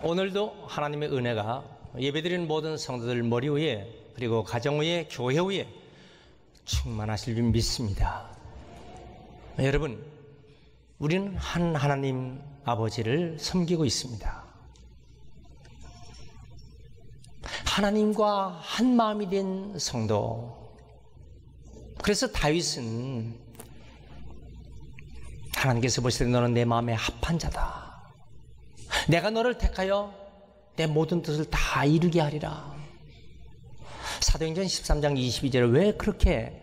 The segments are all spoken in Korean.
오늘도 하나님의 은혜가 예배드리는 모든 성도들 머리 위에 그리고 가정 위에 교회 위에 충만하실 줄 믿습니다. 여러분, 우리는 한 하나님 아버지를 섬기고 있습니다. 하나님과 한 마음이 된 성도. 그래서 다윗은 하나님께서 보실 때 너는 내 마음에 합한 자다. 내가 너를 택하여 내 모든 뜻을 다 이루게 하리라. 사도행전 13장 22절에 왜 그렇게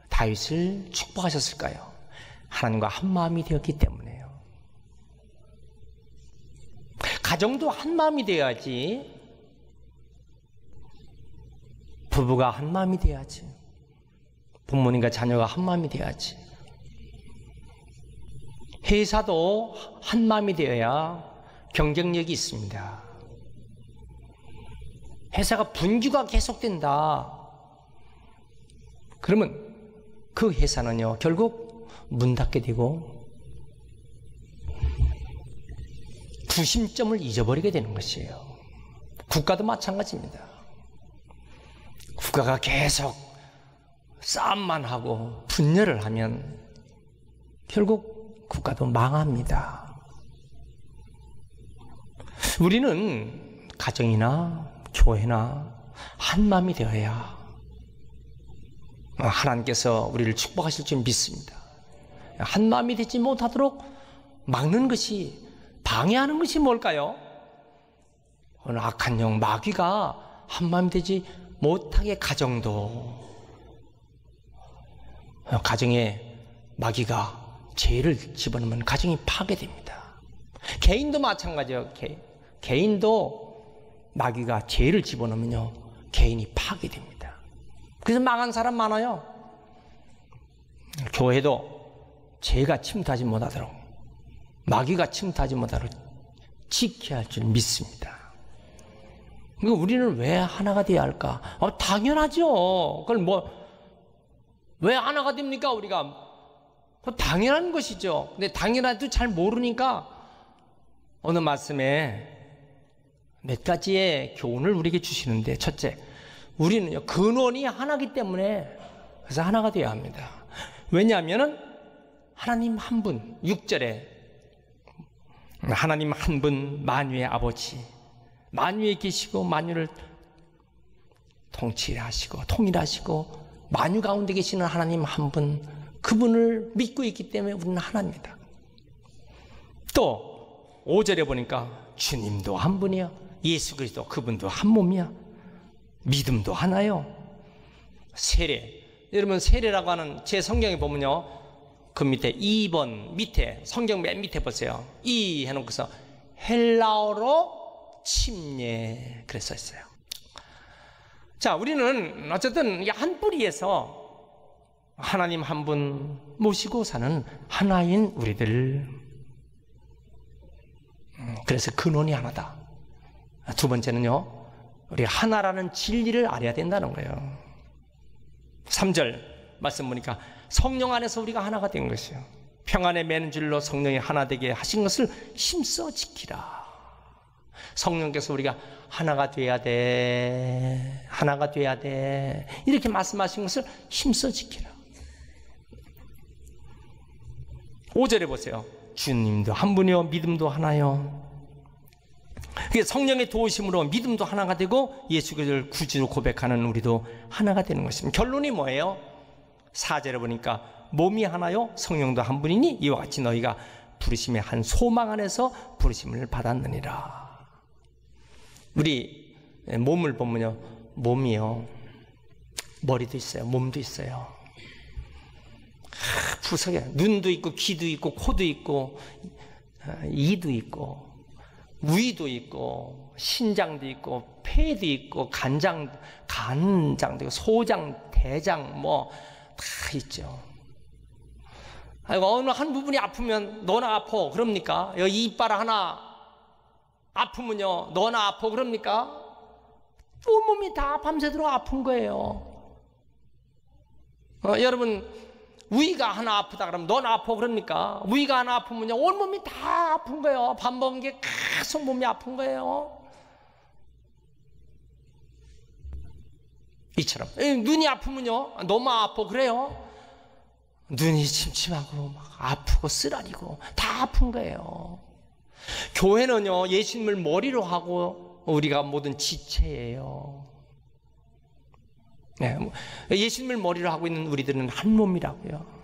다윗을 축복하셨을까요? 하나님과 한 마음이 되었기 때문에요. 가정도 한 마음이 되어야지. 부부가 한 마음이 돼야지. 부모님과 자녀가 한 마음이 돼야지. 회사도 한 마음이 되어야 경쟁력이 있습니다. 회사가 분규가 계속된다. 그러면 그 회사는요, 결국 문 닫게 되고 구심점을 잊어버리게 되는 것이에요. 국가도 마찬가지입니다. 국가가 계속 싸움만 하고 분열을 하면 결국 국가도 망합니다. 우리는 가정이나 교회나 한 마음이 되어야 하나님께서 우리를 축복하실 줄 믿습니다. 한 마음이 되지 못하도록 막는 것이, 방해하는 것이 뭘까요? 어느 악한 영 마귀가 한 마음이 되지 못하게 가정에 마귀가 죄를 집어넣으면 가정이 파괴됩니다. 개인도 마찬가지예요. 개인도 마귀가 죄를 집어넣으면요, 개인이 파괴됩니다. 그래서 망한 사람 많아요. 교회도 죄가 침투하지 못하도록, 마귀가 침투하지 못하도록 지켜야 할 줄 믿습니다. 우리는 왜 하나가 되어야 할까? 당연하죠. 그걸 왜 하나가 됩니까, 우리가? 당연한 것이죠. 근데 당연해도 잘 모르니까 어느 말씀에 몇 가지의 교훈을 우리에게 주시는데, 첫째, 우리는요, 근원이 하나이기 때문에 그래서 하나가 되어야 합니다. 왜냐하면 하나님 한 분, 6절에 하나님 한 분 만유의 아버지, 만유에 계시고 만유를 통치하시고 통일하시고 만유 가운데 계시는 하나님 한 분, 그분을 믿고 있기 때문에 우리는 하나입니다. 또 5절에 보니까 주님도 한 분이야, 예수 그리스도 그분도 한 몸이야, 믿음도 하나요. 세례, 여러분 세례라고 하는 제 성경에 보면요, 그 밑에 2번 밑에, 성경 맨 밑에 보세요. 이 해놓고서 헬라어로 침례 그랬어 있어요. 자, 우리는 어쨌든 한 뿌리에서 하나님 한 분 모시고 사는 하나인 우리들. 그래서 근원이 하나다. 두 번째는요, 우리 하나라는 진리를 알아야 된다는 거예요. 3절 말씀 보니까 성령 안에서 우리가 하나가 된 것이요, 평안에 매는 줄로 성령이 하나 되게 하신 것을 힘써 지키라. 성령께서 우리가 하나가 돼야 돼, 하나가 돼야 돼, 이렇게 말씀하신 것을 힘써 지키라. 5절에 보세요. 주님도 한 분이요 믿음도 하나요. 그게 성령의 도우심으로 믿음도 하나가 되고 예수 그리스도를 구주로 고백하는 우리도 하나가 되는 것입니다. 결론이 뭐예요? 4절에 보니까 몸이 하나요 성령도 한 분이니 이와 같이 너희가 부르심의 한 소망 안에서 부르심을 받았느니라. 우리 몸을 보면요, 몸이요, 머리도 있어요, 몸도 있어요. 구석에 눈도 있고 귀도 있고 코도 있고 이도 있고 위도 있고 신장도 있고 폐도 있고 간장도 있고 소장, 대장 뭐 다 있죠. 어느 한 부분이 아프면 너나 아파 그럽니까? 여기 이빨 하나 아프면요 너나 아파 그럽니까? 온몸이 다 밤새도록 아픈 거예요. 여러분 위가 하나 아프다 그러면 넌 아파 그럽니까? 위가 하나 아프면요 온몸이 다 아픈 거예요. 밥 먹은 게 계속 몸이 아픈 거예요. 이처럼 눈이 아프면요 너무 아파 그래요. 눈이 침침하고 막 아프고 쓰라리고 다 아픈 거예요. 교회는요 예수님을 머리로 하고 우리가 모든 지체예요. 네, 예수님을 머리로 하고 있는 우리들은 한 몸이라고요.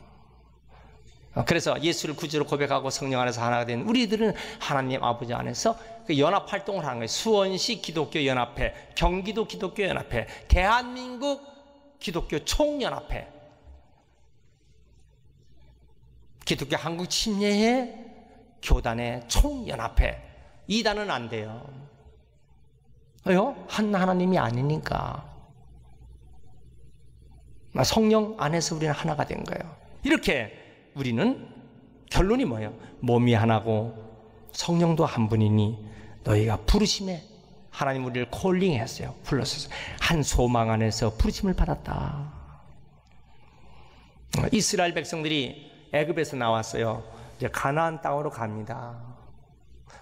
그래서 예수를 구주로 고백하고 성령 안에서 하나가 된 우리들은 하나님 아버지 안에서 그 연합 활동을 하는 거예요. 수원시 기독교 연합회, 경기도 기독교 연합회, 대한민국 기독교 총연합회, 기독교 한국 침례회 교단의 총연합회. 이단은 안 돼요. 왜요? 한 하나님이 아니니까. 성령 안에서 우리는 하나가 된 거예요. 이렇게 우리는 결론이 뭐예요? 몸이 하나고 성령도 한 분이니 너희가 부르심에 하나님 우리를 콜링했어요. 불렀어요. 한 소망 안에서 부르심을 받았다. 이스라엘 백성들이 애굽에서 나왔어요. 이제 가나안 땅으로 갑니다.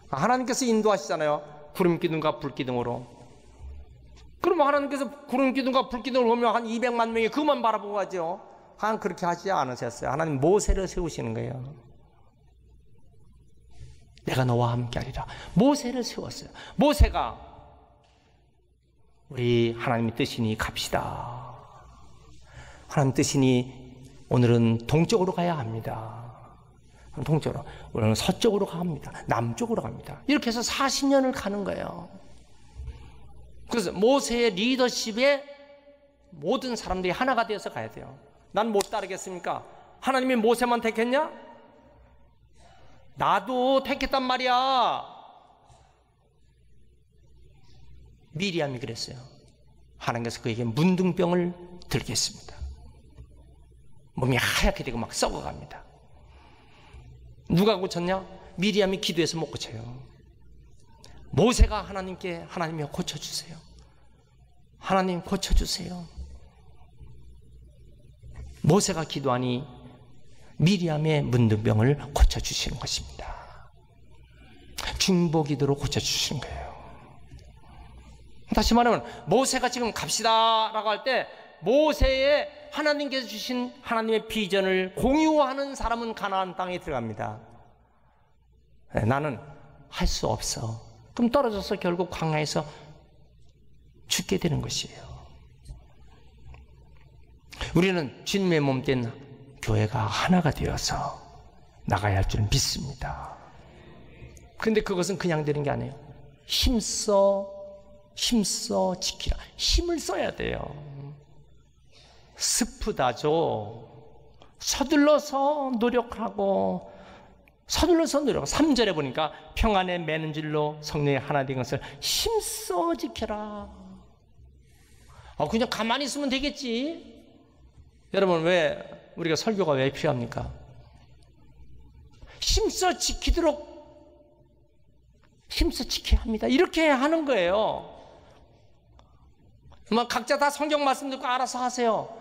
하나님께서 인도하시잖아요. 구름 기둥과 불 기둥으로. 그러면 하나님께서 구름 기둥과 불 기둥을 보면 한 200만 명이 그만 바라보고 가죠. 하나님 그렇게 하지 않으셨어요. 하나님 모세를 세우시는 거예요. 내가 너와 함께 하리라. 모세를 세웠어요. 모세가 우리 하나님의 뜻이니 갑시다. 하나님 뜻이니 오늘은 동쪽으로 가야 합니다. 동쪽으로. 오늘은 서쪽으로 갑니다. 남쪽으로 갑니다. 이렇게 해서 40년을 가는 거예요. 그래서 모세의 리더십에 모든 사람들이 하나가 되어서 가야 돼요. 난 못 따르겠습니까? 하나님이 모세만 택했냐? 나도 택했단 말이야. 미리암이 그랬어요. 하나님께서 그에게 문둥병을 들겠습니다. 몸이 하얗게 되고 막 썩어갑니다. 누가 고쳤냐? 미리암이 기도해서 못 고쳐요. 모세가 하나님께 하나님이 고쳐주세요. 하나님 고쳐주세요. 모세가 기도하니 미리암의 문둥병을 고쳐주시는 것입니다. 중보기도로 고쳐주시는 거예요. 다시 말하면 모세가 지금 갑시다 라고 할 때 모세의 하나님께서 주신 하나님의 비전을 공유하는 사람은 가나안 땅에 들어갑니다. 나는 할 수 없어. 그럼 떨어져서 결국 광야에서 죽게 되는 것이에요. 우리는 주님의 몸된 교회가 하나가 되어서 나가야 할 줄 믿습니다. 그런데 그것은 그냥 되는 게 아니에요. 힘써 지키라. 힘을 써야 돼요. 스프다죠. 서둘러서 노력하고 3절에 보니까 평안에 매는 줄로 성령이 하나 된 것을 힘써 지켜라. 그냥 가만히 있으면 되겠지. 여러분, 왜 우리가 설교가 왜 필요합니까? 힘써 지키도록 힘써 지켜야 합니다. 이렇게 하는 거예요. 각자 다 성경 말씀 듣고 알아서 하세요.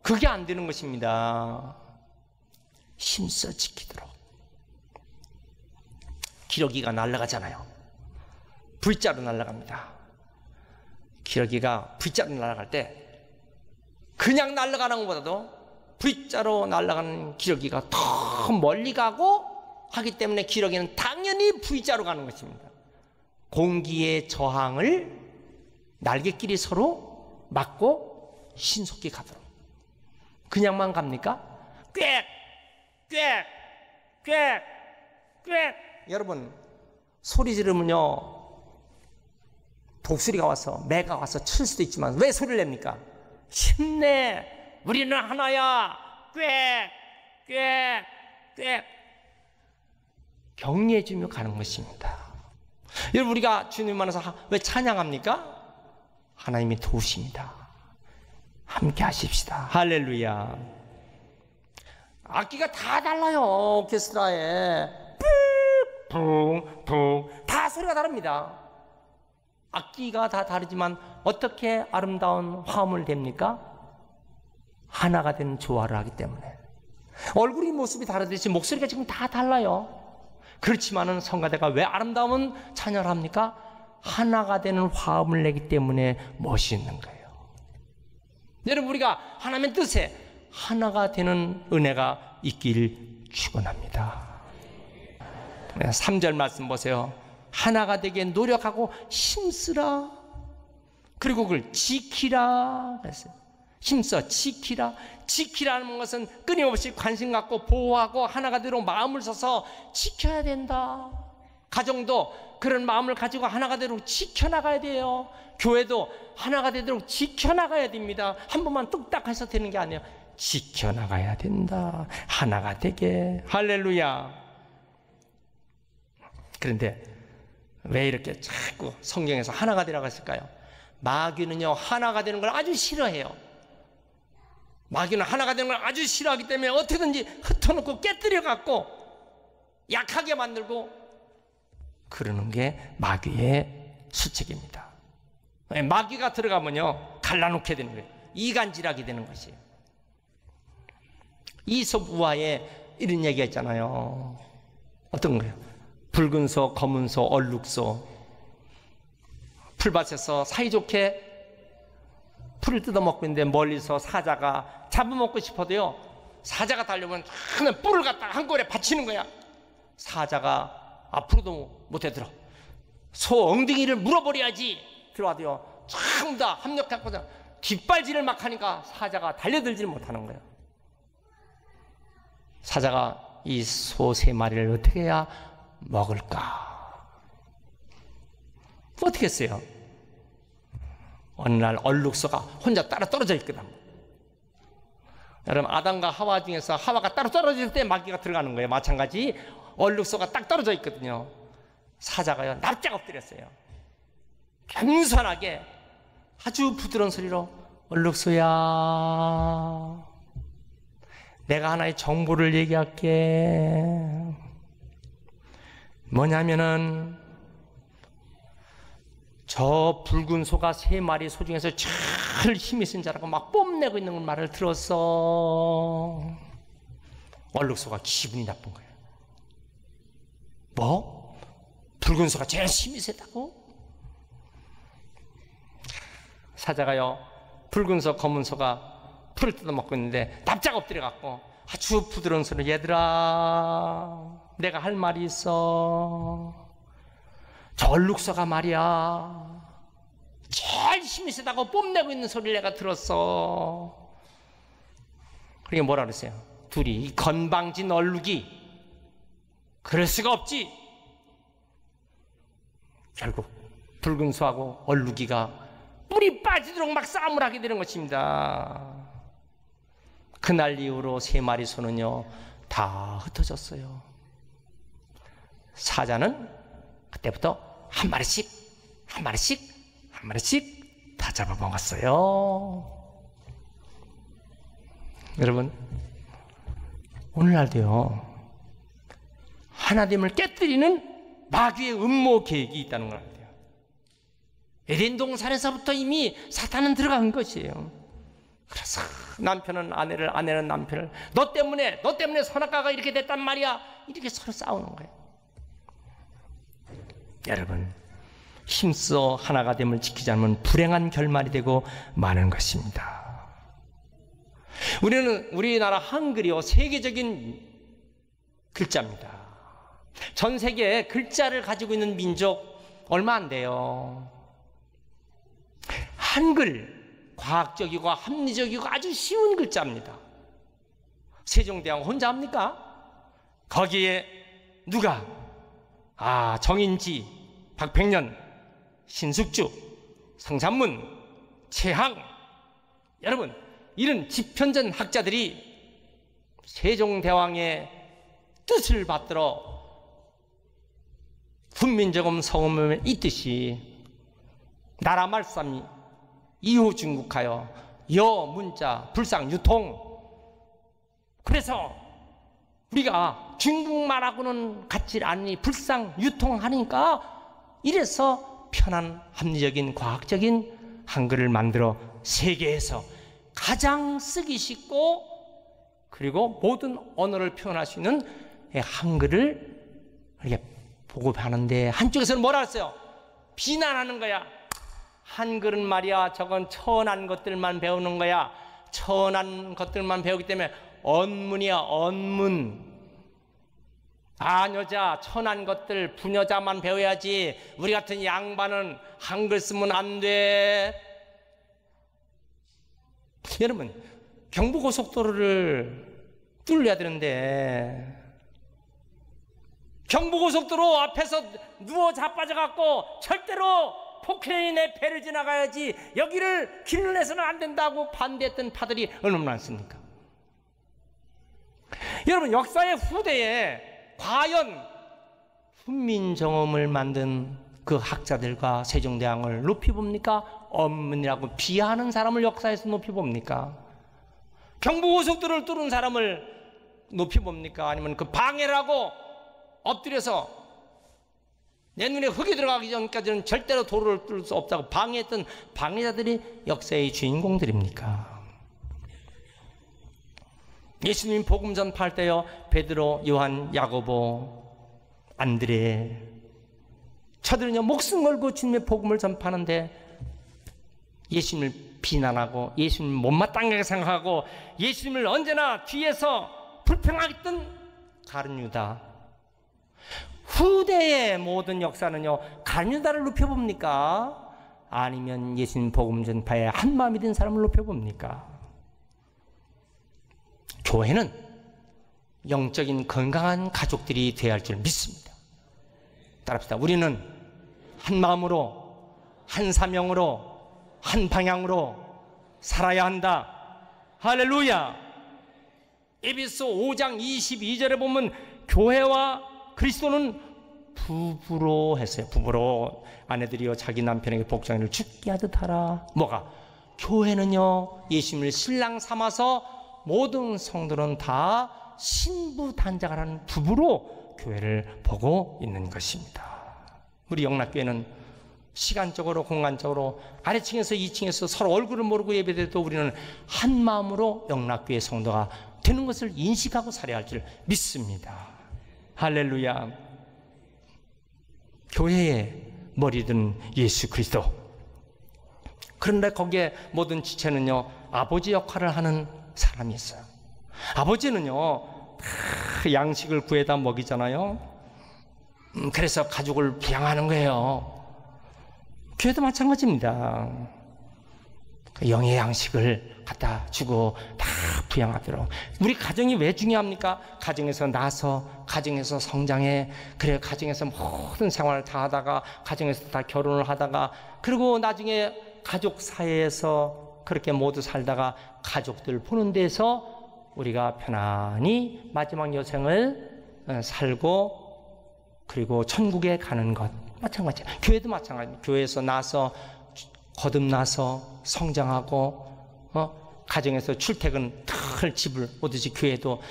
그게 안 되는 것입니다. 힘써 지키도록. 기러기가 날아가잖아요. V자로 날아갑니다. 기러기가 V자로 날아갈 때 그냥 날아가는 것보다도 V자로 날아가는 기러기가 더 멀리 가고 하기 때문에 기러기는 당연히 V자로 가는 것입니다. 공기의 저항을 날개끼리 서로 막고 신속히 가도록. 그냥만 갑니까? 꽥! 꽥! 꽥! 꽥! 여러분, 소리 지르면요 독수리가 와서 매가 와서 칠 수도 있지만 왜 소리를 냅니까? 힘내! 우리는 하나야! 꽥! 꽥! 꽥! 격려해주며 가는 것입니다. 여러분, 우리가 주님 안에서 왜 찬양합니까? 하나님이 도우십니다. 함께 하십시다. 할렐루야. 악기가 다 달라요. 오케스트라에 붕붕 다 소리가 다릅니다. 악기가 다 다르지만 어떻게 아름다운 화음을 냅니까? 하나가 된 조화를 하기 때문에. 얼굴이 모습이 다르듯이 목소리가 지금 다 달라요. 그렇지만은 성가대가 왜 아름다운 찬양을 합니까? 하나가 되는 화음을 내기 때문에 멋있는 거예요. 여러분, 우리가 하나님의 뜻에 하나가 되는 은혜가 있길 축원합니다. 3절 말씀 보세요. 하나가 되게 노력하고 힘쓰라. 그리고 그걸 지키라 그랬어요. 힘써 지키라. 지키라는 것은 끊임없이 관심 갖고 보호하고 하나가 되도록 마음을 써서 지켜야 된다. 가정도 그런 마음을 가지고 하나가 되도록 지켜나가야 돼요. 교회도 하나가 되도록 지켜나가야 됩니다. 한 번만 뚝딱 해서 되는 게 아니에요. 지켜나가야 된다. 하나가 되게. 할렐루야. 그런데 왜 이렇게 자꾸 성경에서 하나가 되라고 했을까요? 마귀는요, 하나가 되는 걸 아주 싫어해요. 마귀는 하나가 되는 걸 아주 싫어하기 때문에 어떻게든지 흩어놓고 깨뜨려갖고 약하게 만들고 그러는 게 마귀의 수책입니다. 마귀가 들어가면요, 갈라놓게 되는 거예요. 이간질하게 되는 것이에요. 이솝 우화에 이런 얘기가 있잖아요. 어떤 거예요? 붉은 소, 검은 소, 얼룩소. 풀밭에서 사이좋게 풀을 뜯어먹고 있는데 멀리서 사자가 잡아먹고 싶어도요, 사자가 달려오면 큰 뿔을 갖다가 한 골에 받치는 거야. 사자가 앞으로도 못 해들어. 소 엉덩이를 물어버려야지 들어와도요, 전부 다 합력하고서 뒷발질을 막 하니까 사자가 달려들지를 못하는 거예요. 사자가 이 소 3마리를 어떻게 해야 먹을까? 어떻게 했어요? 어느 날 얼룩소가 혼자 따로 떨어져 있거든. 여러분, 아담과 하와 중에서 하와가 따로 떨어질 때 마귀가 들어가는 거예요. 마찬가지 얼룩소가 딱 떨어져 있거든요. 사자가요, 납작 엎드렸어요. 겸손하게 아주 부드러운 소리로, 얼룩소야, 내가 하나의 정보를 얘기할게. 뭐냐면은 저 붉은 소가 3마리 소 중에서 제일 힘이 센 자라고 막 뽐내고 있는 말을 들었어. 얼룩소가 기분이 나쁜 거예요. 뭐? 붉은 소가 제일 힘이 세다고? 사자가요, 붉은 소, 검은 소가 풀을 뜯어먹고 있는데 납작 엎드려갖고 아주 부드러운 소리로, 얘들아, 내가 할 말이 있어. 저 얼룩소가 말이야, 제일 힘이 세다고 뽐내고 있는 소리를 내가 들었어. 그게 뭐라 그랬어요? 둘이, 이 건방진 얼룩이, 그럴 수가 없지. 결국 붉은 소하고 얼룩이가 뿔이 빠지도록 막 싸움을 하게 되는 것입니다. 그날 이후로 3마리 소는요, 다 흩어졌어요. 사자는 그때부터 한 마리씩 다 잡아먹었어요. 여러분, 오늘날도요, 하나님을 깨뜨리는 마귀의 음모 계획이 있다는 걸 알아야 돼요. 에덴 동산에서부터 이미 사탄은 들어간 것이에요. 그래서 남편은 아내를, 아내는 남편을, 너 때문에 선악과가 이렇게 됐단 말이야, 이렇게 서로 싸우는 거예요. 여러분, 힘써 하나가 됨을 지키지 않으면 불행한 결말이 되고 마는 것입니다. 우리나라 한글이요, 세계적인 글자입니다. 전 세계에 글자를 가지고 있는 민족 얼마 안 돼요. 한글, 과학적이고 합리적이고 아주 쉬운 글자입니다. 세종대왕 혼자 합니까? 거기에 누가? 정인지, 박백년, 신숙주, 성산문, 최항, 여러분, 이런 집현전 학자들이 세종대왕의 뜻을 받들어 훈민정음 성음을 잇듯이 나라 말싸미, 이후 중국하여 여 문자 불상 유통. 그래서 우리가 중국말하고는 같지 않으니 불상 유통하니까 이래서 편한 합리적인 과학적인 한글을 만들어 세계에서 가장 쓰기 쉽고 그리고 모든 언어를 표현할 수 있는 한글을 이렇게 보급하는데, 한쪽에서는 뭐라 했어요? 비난하는 거야. 한글은 말이야, 저건 천한 것들만 배우는 거야. 천한 것들만 배우기 때문에 언문이야, 언문. 아녀자, 천한 것들, 부녀자만 배워야지. 우리 같은 양반은 한글 쓰면 안 돼. 여러분, 경부고속도로를 뚫려야 되는데, 경부고속도로 앞에서 누워 자빠져갖고 절대로 포크레인의 배를 지나가야지, 여기를 길을 내서는 안 된다고 반대했던 파들이 얼마나 많습니까? 여러분, 역사의 후대에 과연 훈민정음을 만든 그 학자들과 세종대왕을 높이 봅니까? 언문이라고 비하하는 사람을 역사에서 높이 봅니까? 경부고속도로를 뚫은 사람을 높이 봅니까? 아니면 그 방해라고 엎드려서 내 눈에 흙이 들어가기 전까지는 절대로 도로를 뚫을 수 없다고 방해했던 방해자들이 역사의 주인공들입니까? 예수님 복음 전파할 때요, 베드로, 요한, 야고보, 안드레, 저들은요 목숨 걸고 주님의 복음을 전파하는데, 예수님을 비난하고 예수님을 못마땅하게 생각하고 예수님을 언제나 뒤에서 불평하겠던 가룟 유다. 후대의 모든 역사는요 가룟 유다를 높여봅니까? 아니면 예수님 복음 전파에 한마음이 된 사람을 높여봅니까? 교회는 영적인 건강한 가족들이 되어야 할 줄 믿습니다. 따라합시다. 우리는 한 마음으로, 한 사명으로, 한 방향으로 살아야 한다. 할렐루야. 에베소 5장 22절에 보면 교회와 그리스도는 부부로 했어요. 부부로 아내들이여 자기 남편에게 복장을 죽게 하듯 하라. 뭐가? 교회는요 예수님을 신랑 삼아서 모든 성도는 다 신부 단장하라는 부부로 교회를 보고 있는 것입니다. 우리 영락교회는 시간적으로 공간적으로 아래층에서 2층에서 서로 얼굴을 모르고 예배돼도 우리는 한 마음으로 영락교회 성도가 되는 것을 인식하고 살아야 할 줄 믿습니다. 할렐루야. 교회의 머리든 예수 그리스도. 그런데 거기에 모든 지체는요 아버지 역할을 하는 사람이 있어요. 아버지는요 양식을 구해다 먹이잖아요. 그래서 가족을 부양하는 거예요. 교회도 마찬가지입니다. 영의 양식을 갖다 주고 다 부양하도록. 우리 가정이 왜 중요합니까? 가정에서 나서 가정에서 성장해. 그래 가정에서 모든 생활을 다 하다가 가정에서 다 결혼을 하다가 그리고 나중에 가족 사회에서 그렇게 모두 살다가 가족들 보는 데서 우리가 편안히 마지막 여생을 살고 그리고 천국에 가는 것 마찬가지예요. 교회도 마찬가지입니다. 교회에서 나서 거듭나서 성장하고 가정에서 출퇴근 늘 집을 오듯이 교회도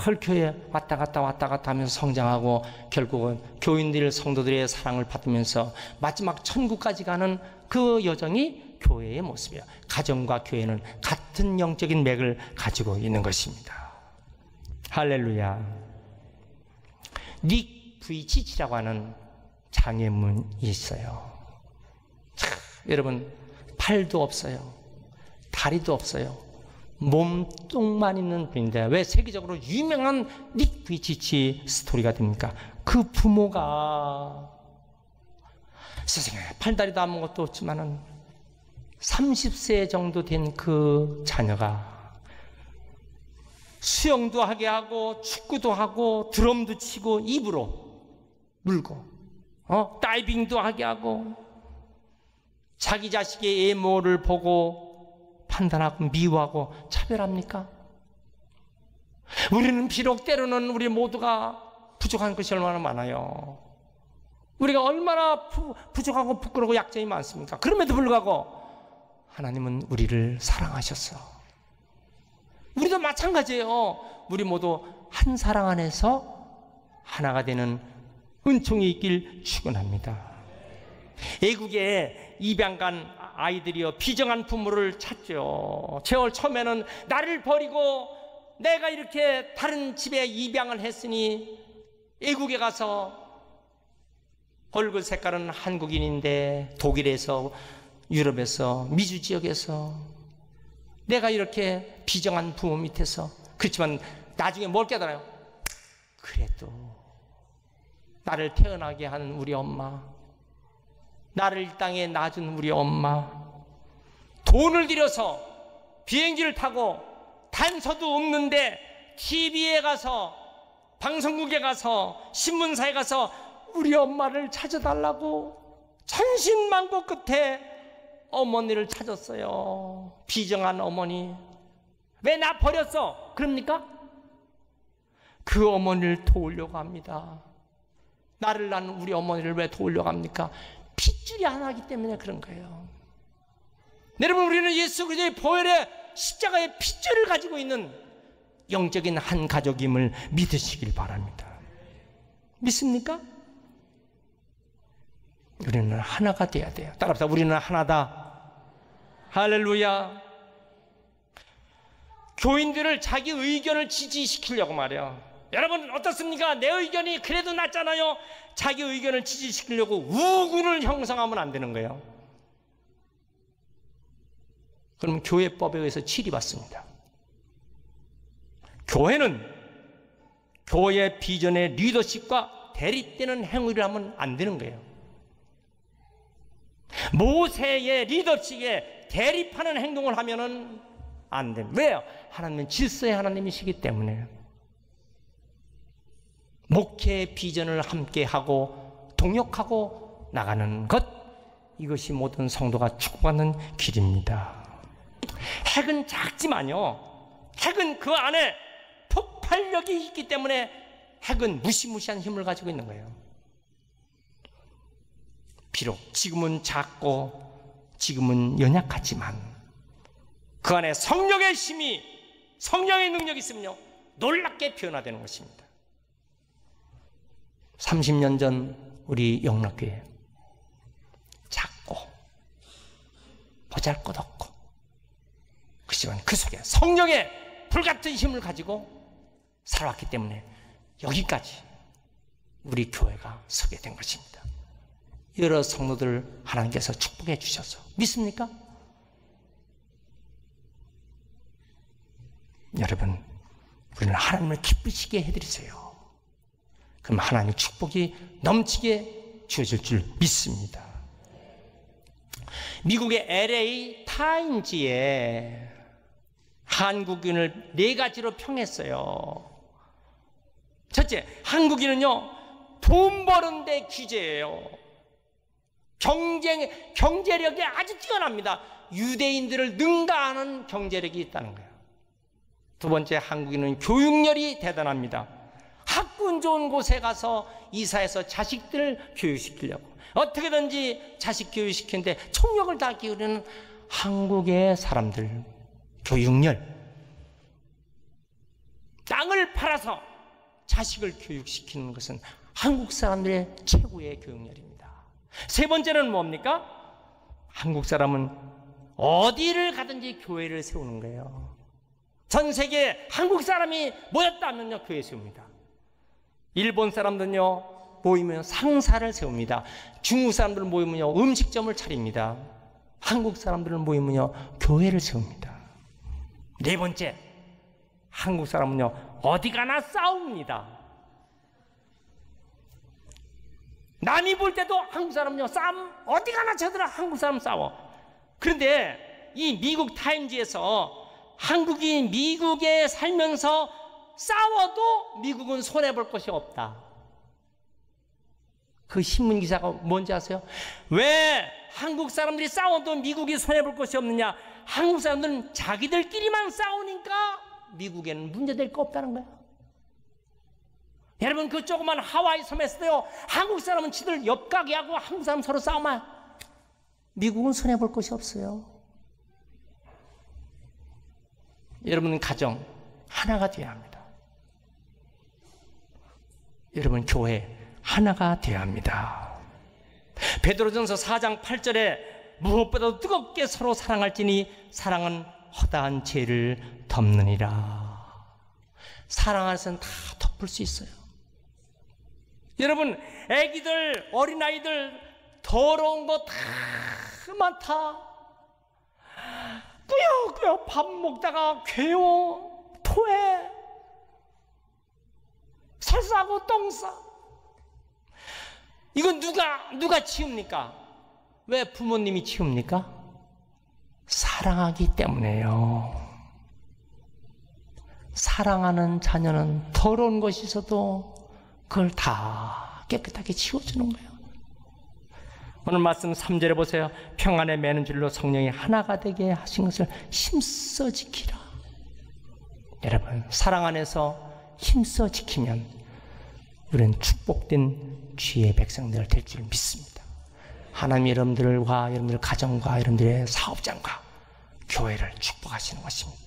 늘 교회 왔다 갔다 하면서 성장하고 결국은 교인들 성도들의 사랑을 받으면서 마지막 천국까지 가는 그 여정이 교회의 모습이에요. 가정과 교회는 같은 영적인 맥을 가지고 있는 것입니다. 할렐루야. 닉 브이치치라고 하는 장애문이 있어요. 여러분 팔도 없어요. 다리도 없어요. 몸뚱만 있는 분인데 왜 세계적으로 유명한 닉 브이치치 스토리가 됩니까? 그 부모가 세상에 팔다리도 아무것도 없지만은 30세 정도 된 그 자녀가 수영도 하게 하고 축구도 하고 드럼도 치고 입으로 물고 다이빙도 하게 하고 자기 자식의 외모를 보고 판단하고 미워하고 차별합니까? 우리는 비록 때로는 우리 모두가 부족한 것이 얼마나 많아요. 우리가 얼마나 부족하고 부끄러워 약점이 많습니까? 그럼에도 불구하고 하나님은 우리를 사랑하셨어. 우리도 마찬가지예요. 우리 모두 한 사랑 안에서 하나가 되는 은총이 있길 축원합니다. 애국에 입양 간 아이들이요 비정한 부모를 찾죠. 제월 처음에는 나를 버리고 내가 이렇게 다른 집에 입양을 했으니 외국에 가서 얼굴 색깔은 한국인인데 독일에서, 유럽에서, 미주 지역에서 내가 이렇게 비정한 부모 밑에서, 그렇지만 나중에 뭘 깨달아요? 그래도 나를 태어나게 한 우리 엄마, 나를 이 땅에 놔준 우리 엄마, 돈을 들여서 비행기를 타고 단서도 없는데 TV에 가서, 방송국에 가서, 신문사에 가서 우리 엄마를 찾아달라고 천신만고 끝에 어머니를 찾았어요. 비정한 어머니. 왜 나 버렸어? 그럽니까? 그 어머니를 도우려고 합니다. 나를 낳은 우리 어머니를 왜 도우려고 합니까? 핏줄이 하나이기 때문에 그런 거예요. 여러분, 우리는 예수 그리스도의 보혈의 십자가의 핏줄을 가지고 있는 영적인 한 가족임을 믿으시길 바랍니다. 믿습니까? 우리는 하나가 돼야 돼요. 따라합시다. 우리는 하나다. 할렐루야. 교인들을 자기 의견을 지지시키려고 말이야. 여러분 어떻습니까? 내 의견이 그래도 낫잖아요. 자기 의견을 지지시키려고 우군을 형성하면 안 되는 거예요. 그러면 교회법에 의해서 치리받습니다. 교회는 교회 비전의 리더십과 대립되는 행위를 하면 안 되는 거예요. 모세의 리더십에 대립하는 행동을 하면은 안 됩니다. 왜요? 하나님은 질서의 하나님이시기 때문에. 목회의 비전을 함께하고 동역하고 나가는 것, 이것이 모든 성도가 축복하는 길입니다. 핵은 작지만요, 핵은 그 안에 폭발력이 있기 때문에 핵은 무시무시한 힘을 가지고 있는 거예요. 비록 지금은 작고 지금은 연약하지만 그 안에 성령의 힘이, 성령의 능력이 있으면요 놀랍게 변화되는 것입니다. 30년 전 우리 영락교회 작고 보잘것없고, 그렇지만 그 속에 성령의 불같은 힘을 가지고 살아왔기 때문에 여기까지 우리 교회가 서게 된 것입니다. 여러 성도들 하나님께서 축복해 주셔서 믿습니까? 여러분, 우리는 하나님을 기쁘시게 해드리세요. 그럼 하나님의 축복이 넘치게 주어질 줄 믿습니다. 미국의 LA 타임즈에 한국인을 4가지로 평했어요. 첫째, 한국인은요 돈 버는 데 귀재예요. 경제력이 아주 뛰어납니다. 유대인들을 능가하는 경제력이 있다는 거예요. 두 번째, 한국인은 교육열이 대단합니다. 학군 좋은 곳에 가서 이사해서 자식들을 교육시키려고 어떻게든지 자식 교육시키는데 총력을 다 기울이는 한국의 사람들, 교육열. 땅을 팔아서 자식을 교육시키는 것은 한국 사람들의 최고의 교육열입니다. 세 번째는 뭡니까? 한국 사람은 어디를 가든지 교회를 세우는 거예요. 전 세계에 한국 사람이 모였다면요 교회 세웁니다. 일본 사람들은요 모이면 상사를 세웁니다. 중국 사람들 모이면요 음식점을 차립니다. 한국 사람들은 모이면요 교회를 세웁니다. 네 번째, 한국 사람은요 어디 가나 싸웁니다. 남이 볼 때도 한국 사람은요 싸움, 어디 가나 저들은 한국 사람 싸워. 그런데 이 미국 타임즈에서 한국이 미국에 살면서 싸워도 미국은 손해볼 것이 없다. 그 신문 기사가 뭔지 아세요? 왜 한국 사람들이 싸워도 미국이 손해볼 것이 없느냐? 한국 사람들은 자기들끼리만 싸우니까 미국에는 문제될 거 없다는 거야. 여러분, 그 조그만 하와이 섬에서도요 한국 사람은 지들 옆가게하고 한국 사람 서로 싸우면 미국은 손해볼 것이 없어요. 여러분, 가정 하나가 되어야 합니다. 여러분, 교회 하나가 되어야 합니다. 베드로전서 4장 8절에 무엇보다도 뜨겁게 서로 사랑할지니 사랑은 허다한 죄를 덮느니라. 사랑 안에서는 다 덮을 수 있어요. 여러분, 애기들, 어린아이들 더러운 거 다 많다. 꾸역꾸역 밥 먹다가 괴워, 토해, 설사하고 똥싸. 이건 누가 치웁니까? 왜 부모님이 치웁니까? 사랑하기 때문에요. 사랑하는 자녀는 더러운 것이 있어도 그걸 다 깨끗하게 치워주는 거예요. 오늘 말씀 3절에 보세요. 평안에 매는 줄로 성령이 하나가 되게 하신 것을 힘써 지키라. 여러분, 사랑 안에서 힘써 지키면 우리는 축복된 주의 백성들 될 줄 믿습니다. 하나님 여러분들과 여러분들 가정과 여러분들의 사업장과 교회를 축복하시는 것입니다.